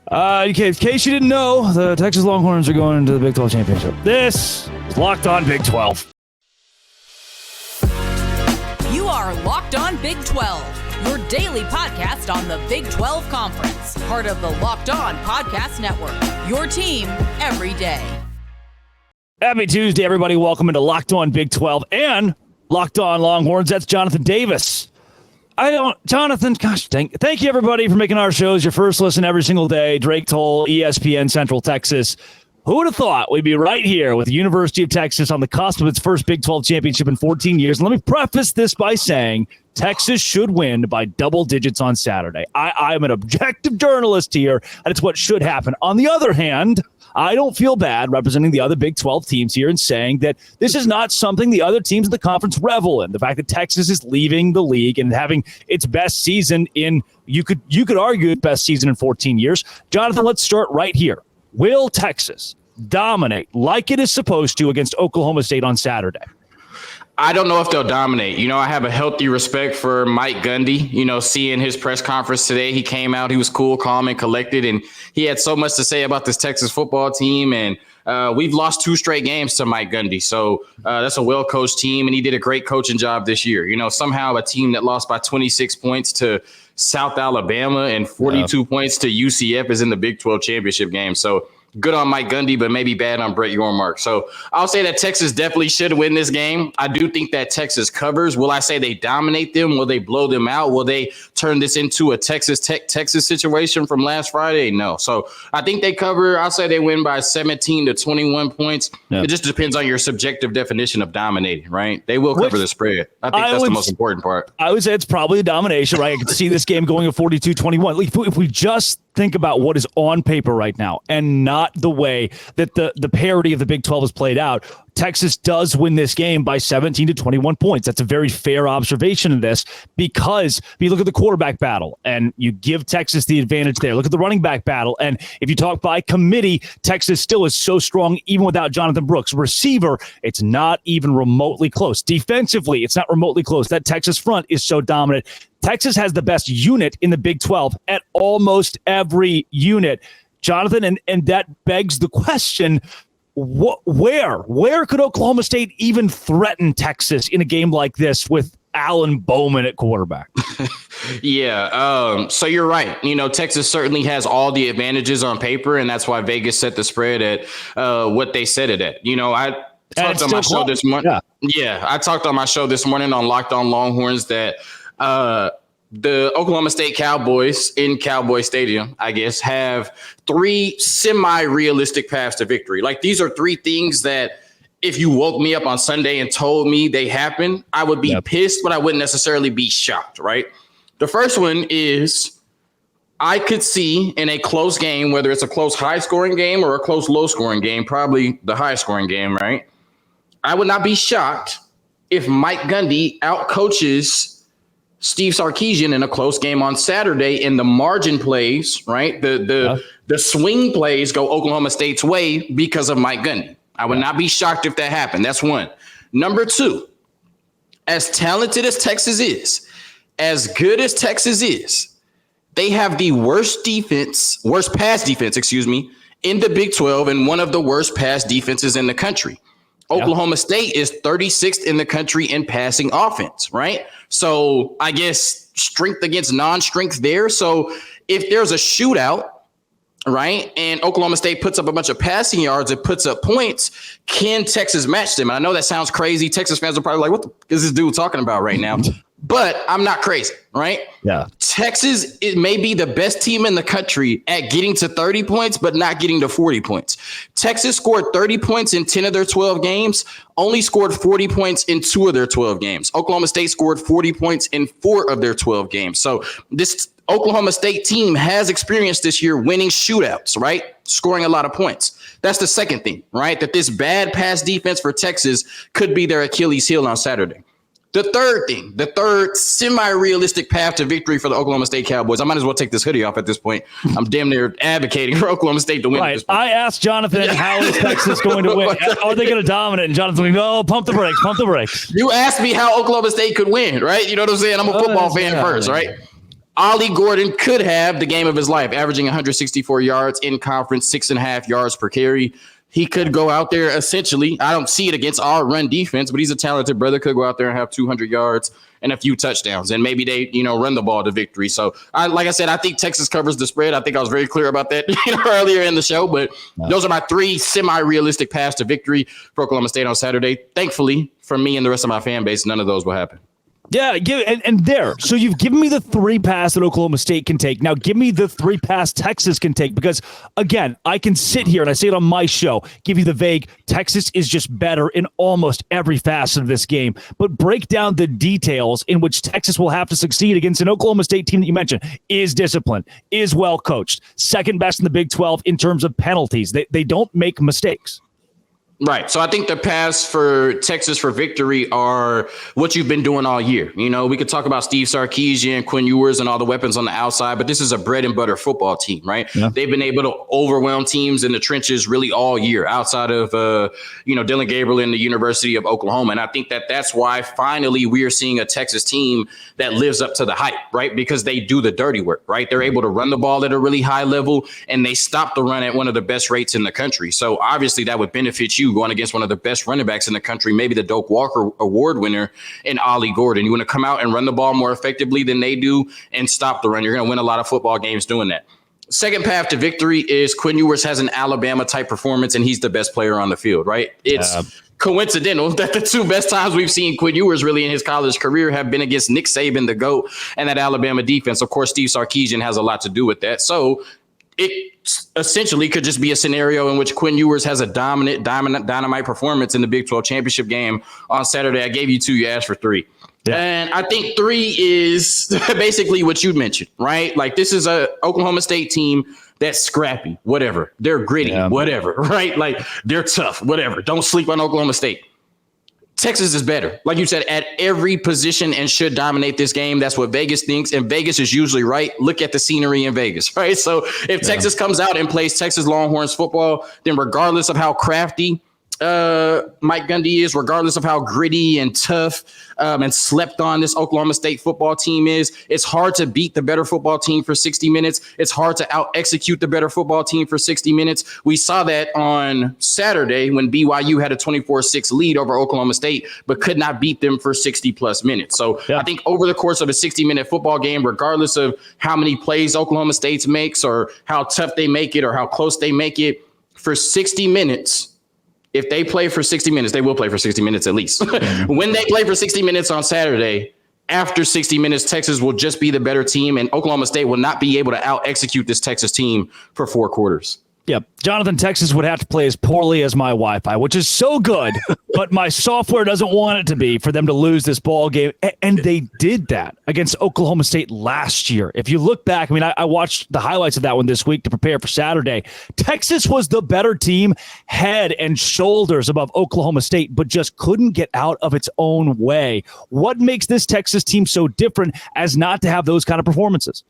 In case you didn't know, the Texas Longhorns are going into the Big 12 championship. This is Locked On Big 12. You are Locked On Big 12, your daily podcast on the Big 12 Conference, part of the Locked On Podcast Network, your team every day. Happy Tuesday, everybody. Welcome into Locked On Big 12 and Locked On Longhorns. That's Jonathan Davis. Jonathan, gosh dang. Thank you, everybody, for making our shows your first listen every single day. Drake Toll, ESPN Central Texas. Who would have thought we'd be right here with the University of Texas on the cusp of its first Big 12 championship in 14 years? And let me preface this by saying Texas should win by double digits on Saturday. I'm an objective journalist here, and it's what should happen. On the other hand, I don't feel bad representing the other Big 12 teams here and saying that this is not something the other teams in the conference revel in. The fact that Texas is leaving the league and having its best season in, you could argue, its best season in 14 years. Jonathan, let's start right here. Will Texas dominate like it is supposed to against Oklahoma State on Saturday? I don't know if they'll dominate. I have a healthy respect for Mike Gundy. Seeing his press conference today, he came out, he was cool, calm, and collected, and he had so much to say about this Texas football team. And we've lost 2 straight games to Mike Gundy. So that's a well-coached team, and he did a great coaching job this year. Somehow a team that lost by 26 points to South Alabama and 42 points to UCF is in the Big 12 championship game. So good on Mike Gundy, but maybe bad on Brett Yormark. So I'll say that Texas definitely should win this game. I do think that Texas covers. Will I say they dominate them? Will they blow them out? Will they turn this into a Texas situation from last Friday? No. So I think they cover. I'll say they win by 17 to 21 points. Yeah. It just depends on your subjective definition of dominating, right? They will cover the spread. I think that's the most important part. I would say it's probably a domination, right? I could see this game going at 42-21. If we just think about what is on paper right now and not the way that the parity of the Big 12 is played out, Texas does win this game by 17 to 21 points. That's a very fair observation in this, because if you look at the quarterback battle and you give Texas the advantage there, look at the running back battle. And if you talk by committee, Texas still is so strong even without Jonathan Brooks. Receiver, it's not even remotely close. Defensively, it's not remotely close. That Texas front is so dominant. Texas has the best unit in the Big 12 at almost every unit, Jonathan, and that begs the question, where could Oklahoma State even threaten Texas in a game like this with Alan Bowman at quarterback? So you're right. Texas certainly has all the advantages on paper, and that's why Vegas set the spread at what they set it at. I talked on my show this morning. I talked on my show this morning on Locked On Longhorns that the Oklahoma State Cowboys in Cowboy Stadium, I guess, have 3 semi-realistic paths to victory. Like, these are 3 things that if you woke me up on Sunday and told me they happen, I would be pissed, but I wouldn't necessarily be shocked, right? The first one is I could see in a close game, whether it's a close high-scoring game or a close low-scoring game, probably the high-scoring game, right? I would not be shocked if Mike Gundy outcoaches Steve Sarkisian in a close game on Saturday, and the margin plays, right? The swing plays go Oklahoma State's way because of Mike Gundy. I would not be shocked if that happened. That's one. Number 2, as talented as Texas is, as good as Texas is, they have the worst pass defense, in the Big 12 and one of the worst pass defenses in the country. Oklahoma State is 36th in the country in passing offense, right? So I guess strength against non-strength there. So if there's a shootout, right, and Oklahoma State puts up a bunch of passing yards, it puts up points, can Texas match them? And I know that sounds crazy. Texas fans are probably like, what is this dude talking about right now? But I'm not crazy, right? Yeah. Texas, it may be the best team in the country at getting to 30 points, but not getting to 40 points. Texas scored 30 points in 10 of their 12 games, only scored 40 points in 2 of their 12 games. Oklahoma State scored 40 points in 4 of their 12 games. So this Oklahoma State team has experienced this year winning shootouts, right? Scoring a lot of points. That's the second thing, right? That this bad pass defense for Texas could be their Achilles heel on Saturday. The third semi-realistic path to victory for the Oklahoma State Cowboys. I might as well take this hoodie off at this point. I'm damn near advocating for Oklahoma State to win. Right. I asked Jonathan, how is Texas going to win? Are they going to dominate? And Jonathan's like, no, pump the brakes. You asked me how Oklahoma State could win, right? You know what I'm saying? I'm a football fan first, right? Ollie Gordon could have the game of his life, averaging 164 yards in conference, 6.5 yards per carry. He could go out there essentially. I don't see it against our run defense, but he's a talented brother. Could go out there and have 200 yards and a few touchdowns, and maybe they, run the ball to victory. So, like I said, I think Texas covers the spread. I think I was very clear about that earlier in the show. But those are my 3 semi-realistic paths to victory for Oklahoma State on Saturday. Thankfully, for me and the rest of my fan base, none of those will happen. Yeah, and there. So you've given me the 3 paths that Oklahoma State can take. Now give me the 3 paths Texas can take, because, again, I can sit here and I say it on my show, give you the vague, Texas is just better in almost every facet of this game, but break down the details in which Texas will have to succeed against an Oklahoma State team that you mentioned is disciplined, is well coached, second best in the Big 12 in terms of penalties. They don't make mistakes. Right. So I think the paths for Texas for victory are what you've been doing all year. We could talk about Steve Sarkisian, Quinn Ewers, and all the weapons on the outside, but this is a bread and butter football team, right? Yeah. They've been able to overwhelm teams in the trenches really all year outside of, Dylan Gabriel and the University of Oklahoma. And I think that's why finally we are seeing a Texas team that lives up to the hype, right? Because they do the dirty work, right? They're able to run the ball at a really high level, and they stop the run at one of the best rates in the country. So obviously that would benefit you going against one of the best running backs in the country, maybe the Doak Walker Award winner in Ollie Gordon. You want to come out and run the ball more effectively than they do and stop the run. You're going to win a lot of football games doing that. Second path to victory is Quinn Ewers has an Alabama-type performance, and he's the best player on the field, right? It's coincidental that the 2 best times we've seen Quinn Ewers really in his college career have been against Nick Saban, the GOAT, and that Alabama defense. Of course, Steve Sarkisian has a lot to do with that. So it essentially could just be a scenario in which Quinn Ewers has a dynamite performance in the Big 12 championship game on Saturday. I gave you 2, you asked for 3. Yeah. And I think 3 is basically what you mentioned, right? Like, this is a Oklahoma State team that's scrappy, whatever. They're gritty, whatever, right? Like, they're tough, whatever. Don't sleep on Oklahoma State. Texas is better, like you said, at every position and should dominate this game. That's what Vegas thinks, and Vegas is usually right. Look at the scenery in Vegas, right? So if Texas comes out and plays Texas Longhorns football, then regardless of how crafty Mike Gundy is, regardless of how gritty and tough and slept on this Oklahoma State football team is, it's hard to beat the better football team for 60 minutes. It's hard to out-execute the better football team for 60 minutes. We saw that on Saturday when BYU had a 24-6 lead over Oklahoma State, but could not beat them for 60-plus minutes. So I think over the course of a 60-minute football game, regardless of how many plays Oklahoma State makes or how tough they make it or how close they make it, for 60 minutes, if they play for 60 minutes, they will play for 60 minutes at least. When they play for 60 minutes on Saturday, after 60 minutes, Texas will just be the better team, and Oklahoma State will not be able to out-execute this Texas team for 4 quarters. Yep. Jonathan, Texas would have to play as poorly as my Wi-Fi, which is so good, but my software doesn't want it to be for them to lose this ball game. And they did that against Oklahoma State last year. If you look back, I watched the highlights of that one this week to prepare for Saturday. Texas was the better team, head and shoulders above Oklahoma State, but just couldn't get out of its own way. What makes this Texas team so different as not to have those kind of performances?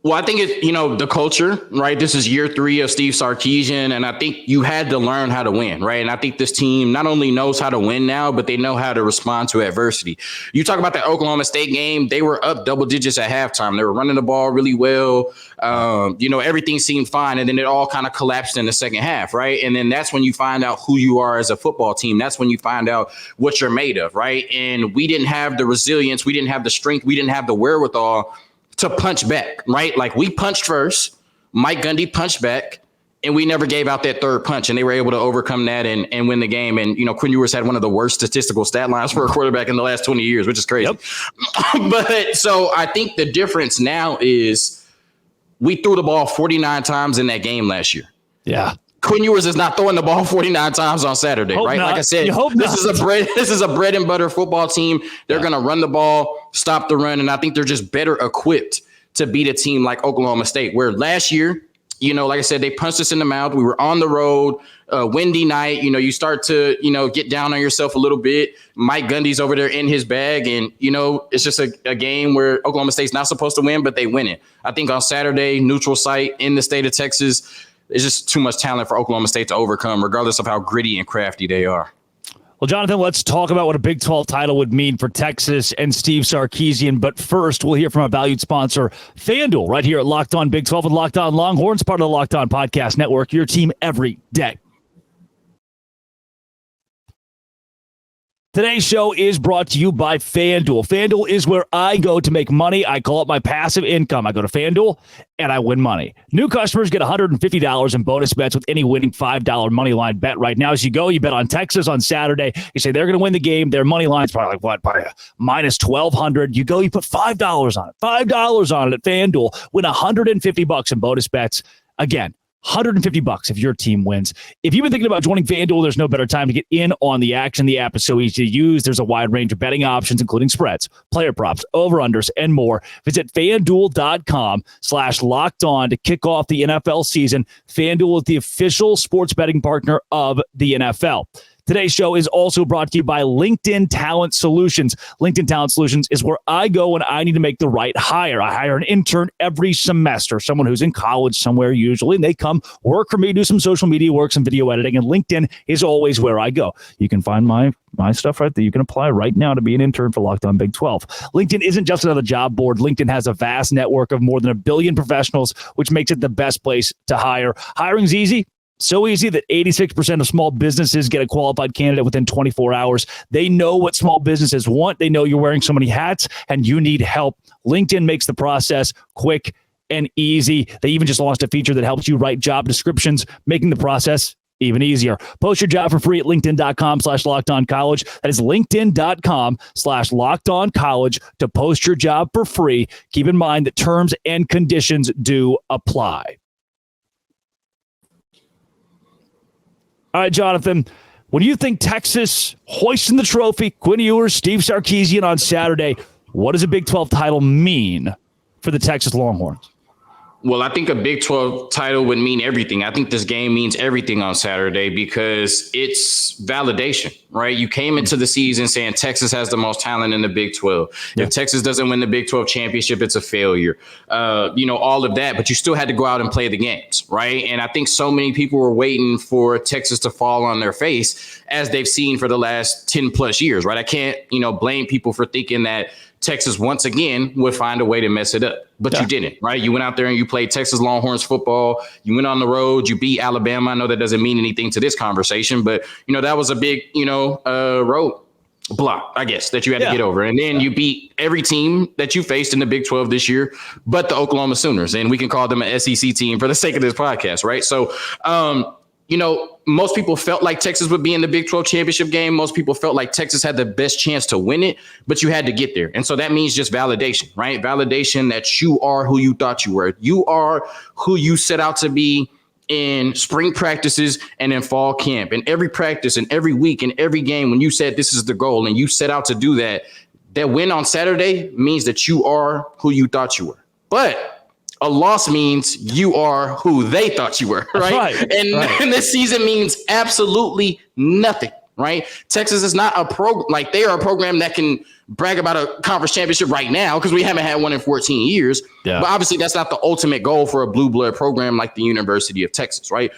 Well, I think it's, the culture, right? This is year 3 of Steve Sarkisian, and I think you had to learn how to win, right? And I think this team not only knows how to win now, but they know how to respond to adversity. You talk about the Oklahoma State game, they were up double digits at halftime. They were running the ball really well. Everything seemed fine, and then it all kind of collapsed in the second half, right? And then that's when you find out who you are as a football team. That's when you find out what you're made of, right? And we didn't have the resilience. We didn't have the strength. We didn't have the wherewithal to punch back, right? Like, we punched first, Mike Gundy punched back, and we never gave out that third punch, and they were able to overcome that and win the game. And, Quinn Ewers had one of the worst statistical stat lines for a quarterback in the last 20 years, which is crazy. Yep. But so I think the difference now is we threw the ball 49 times in that game last year. Yeah. Quinn Ewers is not throwing the ball 49 times on Saturday, right? Not. Like I said, this is a bread and butter football team. They're going to run the ball, stop the run, and I think they're just better equipped to beat a team like Oklahoma State, where last year, like I said, they punched us in the mouth. We were on the road, windy night. You start to, get down on yourself a little bit. Mike Gundy's over there in his bag, and, it's just a game where Oklahoma State's not supposed to win, but they win it. I think on Saturday, neutral site in the state of Texas, it's just too much talent for Oklahoma State to overcome, regardless of how gritty and crafty they are. Well, Jonathan, let's talk about what a Big 12 title would mean for Texas and Steve Sarkisian. But first, we'll hear from our valued sponsor, FanDuel, right here at Locked On Big 12 and Locked On Longhorns, part of the Locked On Podcast Network, your team every day. Today's show is brought to you by FanDuel. FanDuel is where I go to make money. I call it my passive income. I go to FanDuel and I win money. New customers get $150 in bonus bets with any winning $5 money line bet right now. As you go, you bet on Texas on Saturday. You say they're going to win the game. Their money line's probably by minus 1,200. You go, you put $5 on it. $5 on it at FanDuel. Win $150 in bonus bets. Again, $150 if your team wins. If you've been thinking about joining FanDuel, there's no better time to get in on the action. The app is so easy to use. There's a wide range of betting options, including spreads, player props, over-unders, and more. Visit FanDuel.com/locked-on to kick off the NFL season. FanDuel is the official sports betting partner of the NFL. Today's show is also brought to you by LinkedIn Talent Solutions. LinkedIn Talent Solutions is where I go when I need to make the right hire. I hire an intern every semester, someone who's in college somewhere usually, and they come work for me, do some social media work, some video editing, and LinkedIn is always where I go. You can find my stuff right there. You can apply right now to be an intern for Locked On Big 12. LinkedIn isn't just another job board. LinkedIn has a vast network of more than 1 billion professionals, which makes it the best place to hire. Hiring's easy. So easy that 86% of small businesses get a qualified candidate within 24 hours. They know what small businesses want. They know you're wearing so many hats and you need help. LinkedIn makes the process quick and easy. They even just launched a feature that helps you write job descriptions, making the process even easier. Post your job for free at linkedin.com/lockedoncollege. That is linkedin.com/lockedoncollege to post your job for free. Keep in mind that terms and conditions do apply. All right, Jonathan, when you think Texas hoisting the trophy, Quinn Ewers, Steve Sarkisian on Saturday, what does a Big 12 title mean for the Texas Longhorns? Well, I think a Big 12 title would mean everything. I think this game means everything on Saturday because it's validation, right? You came into the season saying Texas has the most talent in the Big 12. Yeah. If Texas doesn't win the Big 12 championship, it's a failure. All of that, but you still had to go out and play the games, right? And I think so many people were waiting for Texas to fall on their face as they've seen for the last 10 plus years, right? I can't, blame people for thinking that Texas once again would find a way to mess it up, but you didn't, right? You went out there and you played Texas Longhorns football. You went on the road, you beat Alabama. I know that doesn't mean anything to this conversation, but that was a big, road block, I guess, that you had to get over. And then you beat every team that you faced in the Big 12 this year, but the Oklahoma Sooners, and we can call them an SEC team for the sake of this podcast, right? So, most people felt like Texas would be in the Big 12 championship game. Most people felt like Texas had the best chance to win it, but you had to get there. And so that means just validation, right? Validation that you are who you thought you were. You are who you set out to be in spring practices and in fall camp. And every practice and every week and every game, when you said this is the goal and you set out to do that, that win on Saturday means that you are who you thought you were. But a loss means you are who they thought you were, right? And this season means absolutely nothing, right? Texas is not they are a program that can brag about a conference championship right now because we haven't had one in 14 years. Yeah. But obviously that's not the ultimate goal for a blue blood program like the University of Texas, right?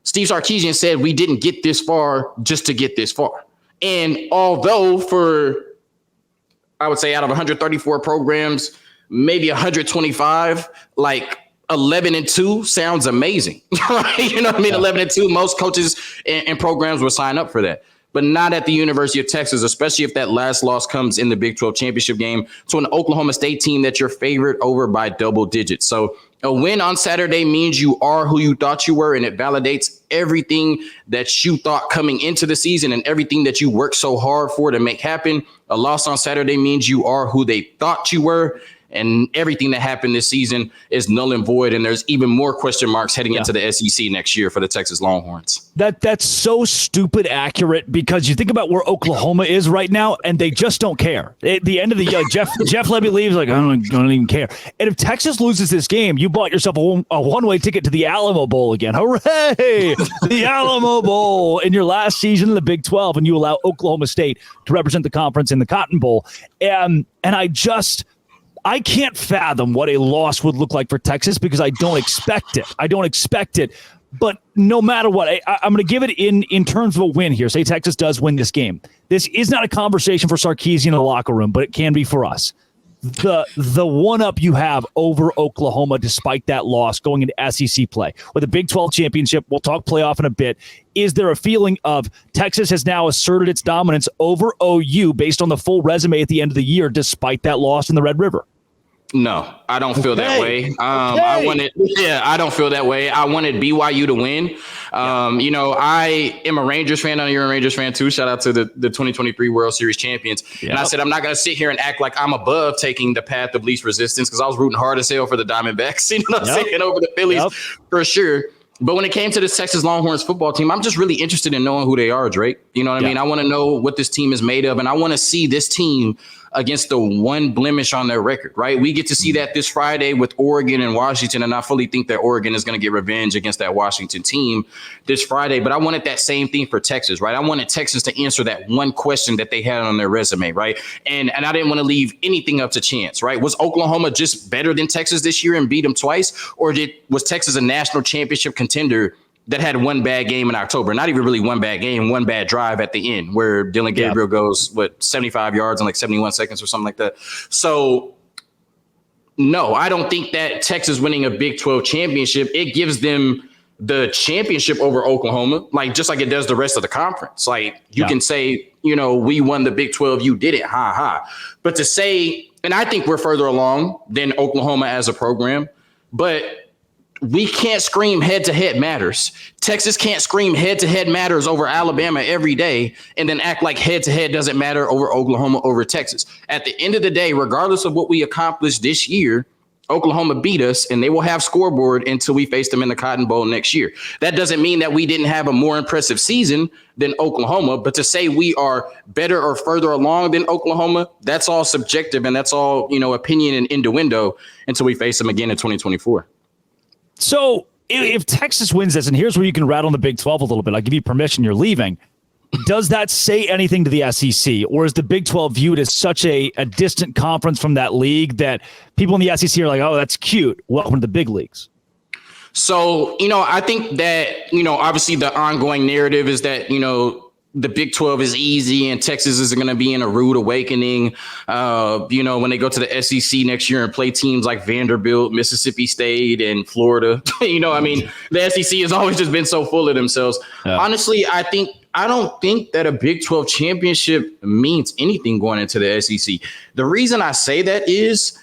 Steve Sarkisian said we didn't get this far just to get this far. And although I would say out of 134 programs, maybe 125, 11-2 sounds amazing, right? You know what I mean? 11-2, most coaches and programs will sign up for that, but not at the University of Texas, especially if that last loss comes in the Big 12 championship game to an Oklahoma State team that you're favored over by double digits. So a win on Saturday means you are who you thought you were, and it validates everything that you thought coming into the season and everything that you worked so hard for to make happen. A loss on Saturday means you are who they thought you were. And everything that happened this season is null and void. And there's even more question marks heading into the SEC next year for the Texas Longhorns. That's so stupid accurate because you think about where Oklahoma is right now and they just don't care. At the end of the year, Jeff Levy leaves I don't even care. And if Texas loses this game, you bought yourself a one-way ticket to the Alamo Bowl again. Hooray! The Alamo Bowl in your last season in the Big 12, and you allow Oklahoma State to represent the conference in the Cotton Bowl. And I can't fathom what a loss would look like for Texas because I don't expect it. But no matter what, I'm going to give it in terms of a win here. Say Texas does win this game. This is not a conversation for Sarkisian in the locker room, but it can be for us. The one-up you have over Oklahoma despite that loss going into SEC play. With a Big 12 championship, we'll talk playoff in a bit. Is there a feeling of Texas has now asserted its dominance over OU based on the full resume at the end of the year despite that loss in the Red River? No, I don't feel that way. I don't feel that way. I wanted BYU to win. I am a Rangers fan. I know you're a Rangers fan too. Shout out to the 2023 World Series champions. Yep. And I said, I'm not going to sit here and act like I'm above taking the path of least resistance because I was rooting hard as hell for the Diamondbacks, you know what I'm saying, over the Phillies for sure. But when it came to the Texas Longhorns football team, I'm just really interested in knowing who they are, Drake. You know what I mean? I want to know what this team is made of, and I want to see this team against the one blemish on their record, right? We get to see that this Friday with Oregon and Washington, and I fully think that Oregon is going to get revenge against that Washington team this Friday. But I wanted that same thing for Texas, right? I wanted Texas to answer that one question that they had on their resume, right? And I didn't want to leave anything up to chance, right? Was Oklahoma just better than Texas this year and beat them twice? Or was Texas a national championship contender that had one bad game in October? Not even really one bad game, one bad drive at the end where Dylan Gabriel goes, 75 yards in like 71 seconds or something like that. So, no, I don't think that Texas winning a Big 12 championship, it gives them the championship over Oklahoma, like just like it does the rest of the conference. Like you can say, we won the Big 12, you did it, ha ha. But to say, and I think we're further along than Oklahoma as a program, but we can't scream head-to-head matters. Texas can't scream head-to-head matters over Alabama every day and then act like head-to-head doesn't matter over Oklahoma over Texas. At the end of the day, regardless of what we accomplished this year, Oklahoma beat us, and they will have scoreboard until we face them in the Cotton Bowl next year. That doesn't mean that we didn't have a more impressive season than Oklahoma, but to say we are better or further along than Oklahoma, that's all subjective, and that's all, opinion and innuendo until we face them again in 2024. So if Texas wins this, and here's where you can rattle on the Big 12 a little bit, I'll give you permission, you're leaving. Does that say anything to the SEC, or is the Big 12 viewed as such a distant conference from that league that people in the SEC are like, oh, that's cute, welcome to the big leagues? So, I think that, obviously the ongoing narrative is that, the Big 12 is easy and Texas is going to be in a rude awakening. When they go to the SEC next year and play teams like Vanderbilt, Mississippi State, and Florida, the SEC has always just been so full of themselves. Yeah. Honestly, I don't think that a Big 12 championship means anything going into the SEC. The reason I say that is,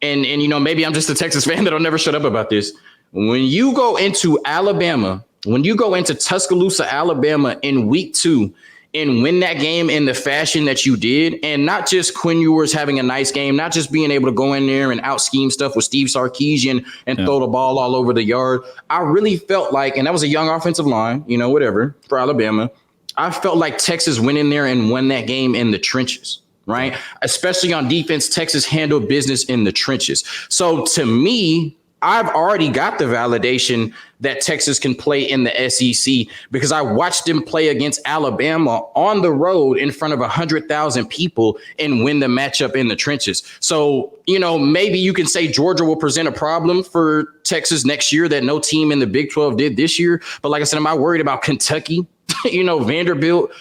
and maybe I'm just a Texas fan that'll never shut up about this. When you go into Alabama, when you go into Tuscaloosa, Alabama in week 2 and win that game in the fashion that you did, and not just Quinn Ewers having a nice game, not just being able to go in there and out-scheme stuff with Steve Sarkisian and throw the ball all over the yard, I really felt like, and that was a young offensive line, whatever, for Alabama, I felt like Texas went in there and won that game in the trenches, right? Especially on defense, Texas handled business in the trenches. So to me, I've already got the validation that Texas can play in the SEC because I watched them play against Alabama on the road in front of 100,000 people and win the matchup in the trenches. So, maybe you can say Georgia will present a problem for Texas next year that no team in the Big 12 did this year. But like I said, am I worried about Kentucky, Vanderbilt,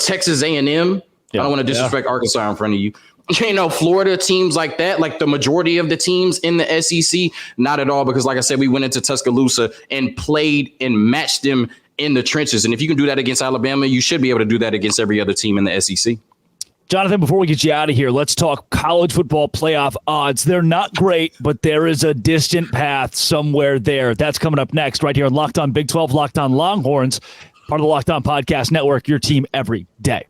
Texas A&M? I don't want to disrespect Arkansas in front of you. Florida, teams like that, like the majority of the teams in the SEC, not at all, because like I said, we went into Tuscaloosa and played and matched them in the trenches. And if you can do that against Alabama, you should be able to do that against every other team in the SEC. Jonathan, before we get you out of here, let's talk college football playoff odds. They're not great, but there is a distant path somewhere there. That's coming up next right here on Locked On Big 12, Locked On Longhorns, part of the Locked On Podcast Network, your team every day.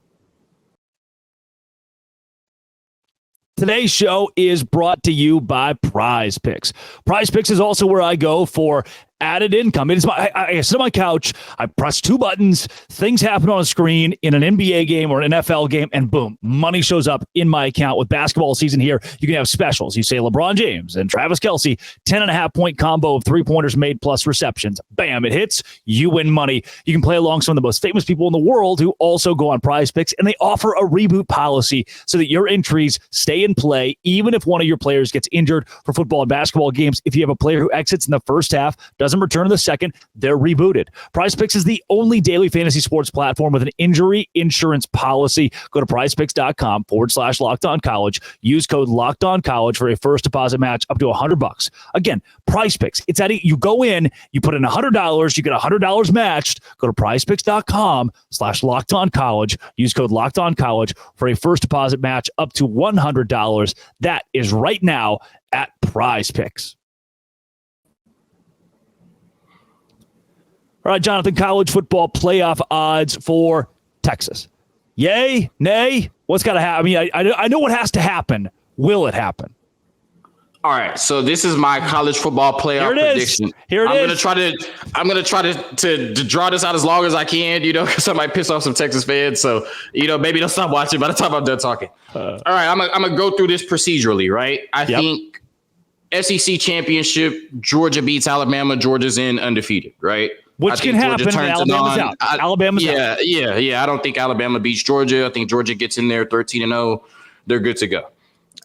Today's show is brought to you by Prize Picks. Prize Picks is also where I go for added income. It is I sit on my couch, I press 2 buttons, things happen on a screen in an NBA game or an NFL game, and boom, money shows up in my account. With basketball season here, you can have specials. You say LeBron James and Travis Kelce, 10.5-point combo of 3-pointers made plus receptions. Bam, it hits, you win money. You can play along some of the most famous people in the world who also go on Prize Picks, and they offer a reboot policy so that your entries stay in play, even if one of your players gets injured for football and basketball games. If you have a player who exits in the first half, doesn't doesn't return the second, they're rebooted. PrizePicks is the only daily fantasy sports platform with an injury insurance policy. Go to prizepicks.com/LockedOnCollege. Use code LockedOnCollege for a first deposit match up to $100. Again, PrizePicks. It's at you go in, you put in $100, you get $100 matched. Go to prizepicks.com/LockedOnCollege. Use code LockedOnCollege for a first deposit match up to $100. That is right now at PrizePicks. All right, Jonathan, college football playoff odds for Texas. Yay? Nay? What's got to happen? I mean, I know what has to happen. Will it happen? All right, so this is my college football playoff prediction. I'm gonna try to draw this out as long as I can, because I might piss off some Texas fans. So, maybe they'll stop watching by the time I'm done talking. All right, I'm gonna go through this procedurally, right? I think SEC championship, Georgia beats Alabama. Georgia's in undefeated, right? Which can happen. Alabama's out. Alabama's out. Yeah. I don't think Alabama beats Georgia. I think Georgia gets in there 13-0. They're good to go.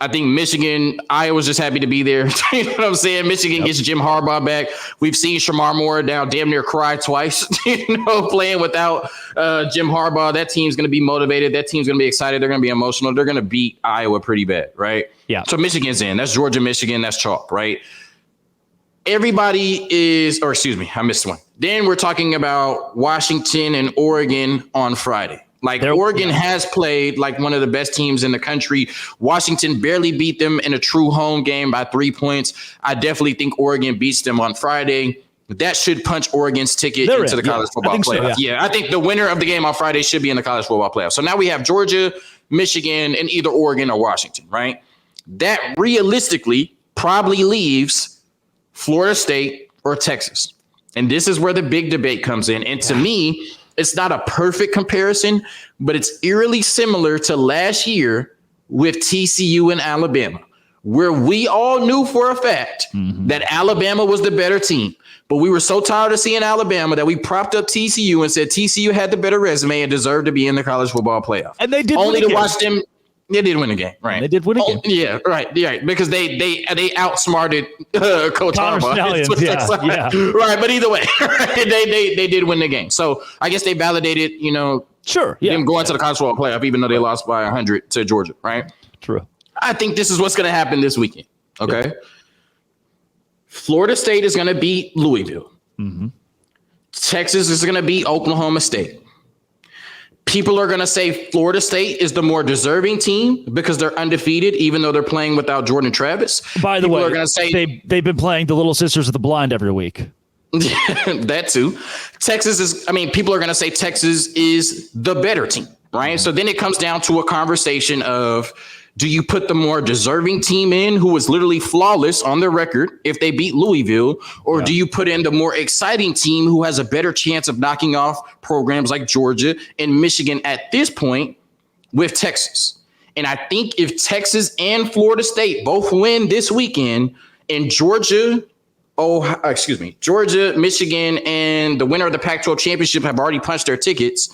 I think Michigan, Iowa's just happy to be there. You know what I'm saying? Michigan gets Jim Harbaugh back. We've seen Shamar Moore now damn near cry twice, playing without Jim Harbaugh. That team's going to be motivated. That team's going to be excited. They're going to be emotional. They're going to beat Iowa pretty bad, right? Yeah. So Michigan's in. That's Georgia, Michigan. That's chalk, right? Everybody is, or excuse me, I missed one. Then we're talking about Washington and Oregon on Friday. Oregon has played like one of the best teams in the country. Washington barely beat them in a true home game by 3 points. I definitely think Oregon beats them on Friday. That should punch Oregon's ticket into the college football playoff. So, I think the winner of the game on Friday should be in the college football playoff. So now we have Georgia, Michigan, and either Oregon or Washington, right? That realistically probably leaves Florida State or Texas. And this is where the big debate comes in. And to me, it's not a perfect comparison, but it's eerily similar to last year with TCU and Alabama, where we all knew for a fact that Alabama was the better team. But we were so tired of seeing Alabama that we propped up TCU and said TCU had the better resume and deserved to be in the college football playoff. And they did only to watch them. They did win the game, right? They did win a game. Yeah, right. Because they outsmarted Coach Harbaugh. Right, but either way, they did win the game. So I guess they validated, them going to the college football playoff, even though they lost by 100 to Georgia, right? True. I think this is what's going to happen this weekend. Okay. Yep. Florida State is going to beat Louisville. Texas is going to beat Oklahoma State. People are going to say Florida State is the more deserving team because they're undefeated, even though they're playing without Jordan Travis. By the way, are going to say they've been playing the Little Sisters of the Blind every week. That too. People are going to say Texas is the better team, right? So then it comes down to a conversation of, do you put the more deserving team in who was literally flawless on their record if they beat Louisville, or do you put in the more exciting team who has a better chance of knocking off programs like Georgia and Michigan at this point with Texas? And I think if Texas and Florida State both win this weekend and Georgia, Michigan, and the winner of the Pac-12 championship have already punched their tickets,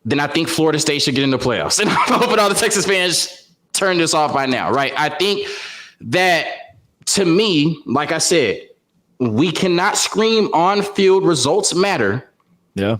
then I think Florida State should get in the playoffs. And I'm hoping all the Texas fans turn this off by now, right? I think that, to me, like I said, we cannot scream on-field results matter. Yeah.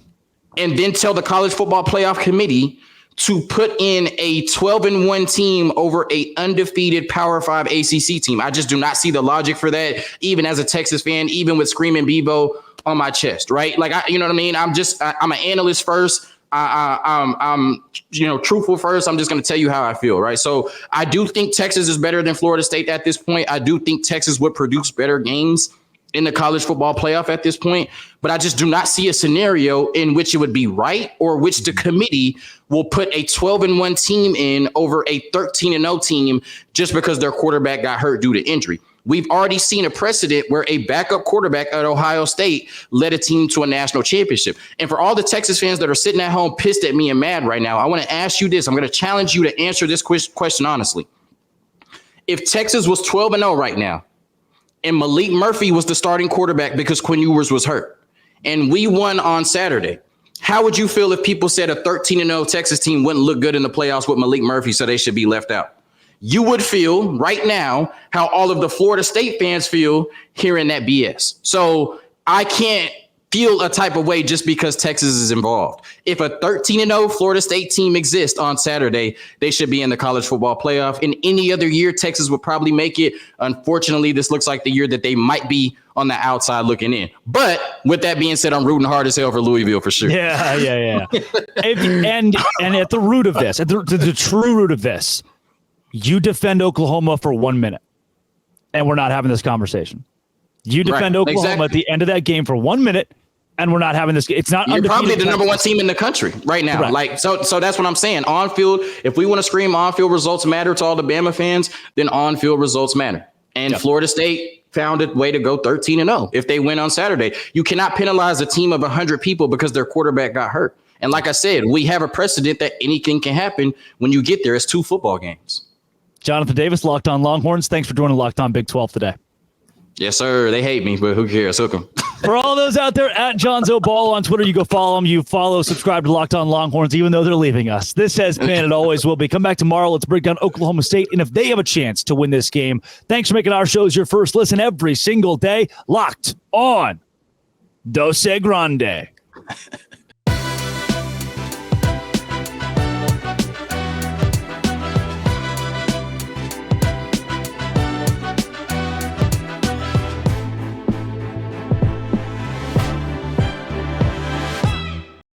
And then tell the College Football Playoff Committee to put in a 12-1 team over a undefeated Power 5 ACC team. I just do not see the logic for that, even as a Texas fan, even with Screaming Bebo on my chest, right? You know what I mean? I'm an analyst first. I'm truthful first. I'm just going to tell you how I feel, right? So I do think Texas is better than Florida State at this point. I do think Texas would produce better games in the college football playoff at this point, but I just do not see a scenario in which it would be right or which the committee will put a 12-1 team in over a 13-0 team just because their quarterback got hurt due to injury. We've already seen a precedent where a backup quarterback at Ohio State led a team to a national championship. And for all the Texas fans that are sitting at home pissed at me and mad right now, I want to ask you this. I'm going to challenge you to answer this question honestly. If Texas was 12-0 right now and Malik Murphy was the starting quarterback because Quinn Ewers was hurt and we won on Saturday, how would you feel if people said a 13-0 Texas team wouldn't look good in the playoffs with Malik Murphy, so they should be left out? you would feel right now how all of the Florida State fans feel hearing that BS. So I can't feel a type of way just because Texas is involved. If a 13-0 Florida State team exists on Saturday, they should be in the college football playoff. In any other year, Texas would probably make it. Unfortunately, this looks like the year that they might be on the outside looking in. But with that being said, I'm rooting hard as hell for Louisville for sure. Yeah. and at the root of this, at the true root of this, you defend Oklahoma for 1 minute, and we're not having this conversation. You defend Oklahoma at the end of that game for 1 minute, and we're not having this. It's not. You're probably the number one team in the country right now. Correct. So that's what I'm saying. On field, if we want to scream on field results matter to all the Bama fans, then on field results matter. And Florida State found a way to go 13-0 if they win on Saturday. You cannot penalize a team of 100 people because their quarterback got hurt. And like I said, we have a precedent that anything can happen when you get there. It's 2 football games. Jonathan Davis, Locked On Longhorns. Thanks for joining Locked On Big 12 today. Yes, sir. They hate me, but who cares? Hook 'em. For all those out there, at Johnzo Ball on Twitter, you go follow them. You subscribe to Locked On Longhorns, even though they're leaving us. This has been and always will be. Come back tomorrow. Let's break down Oklahoma State, and if they have a chance to win this game. Thanks for making our shows your first listen every single day. Locked On Dose Grande.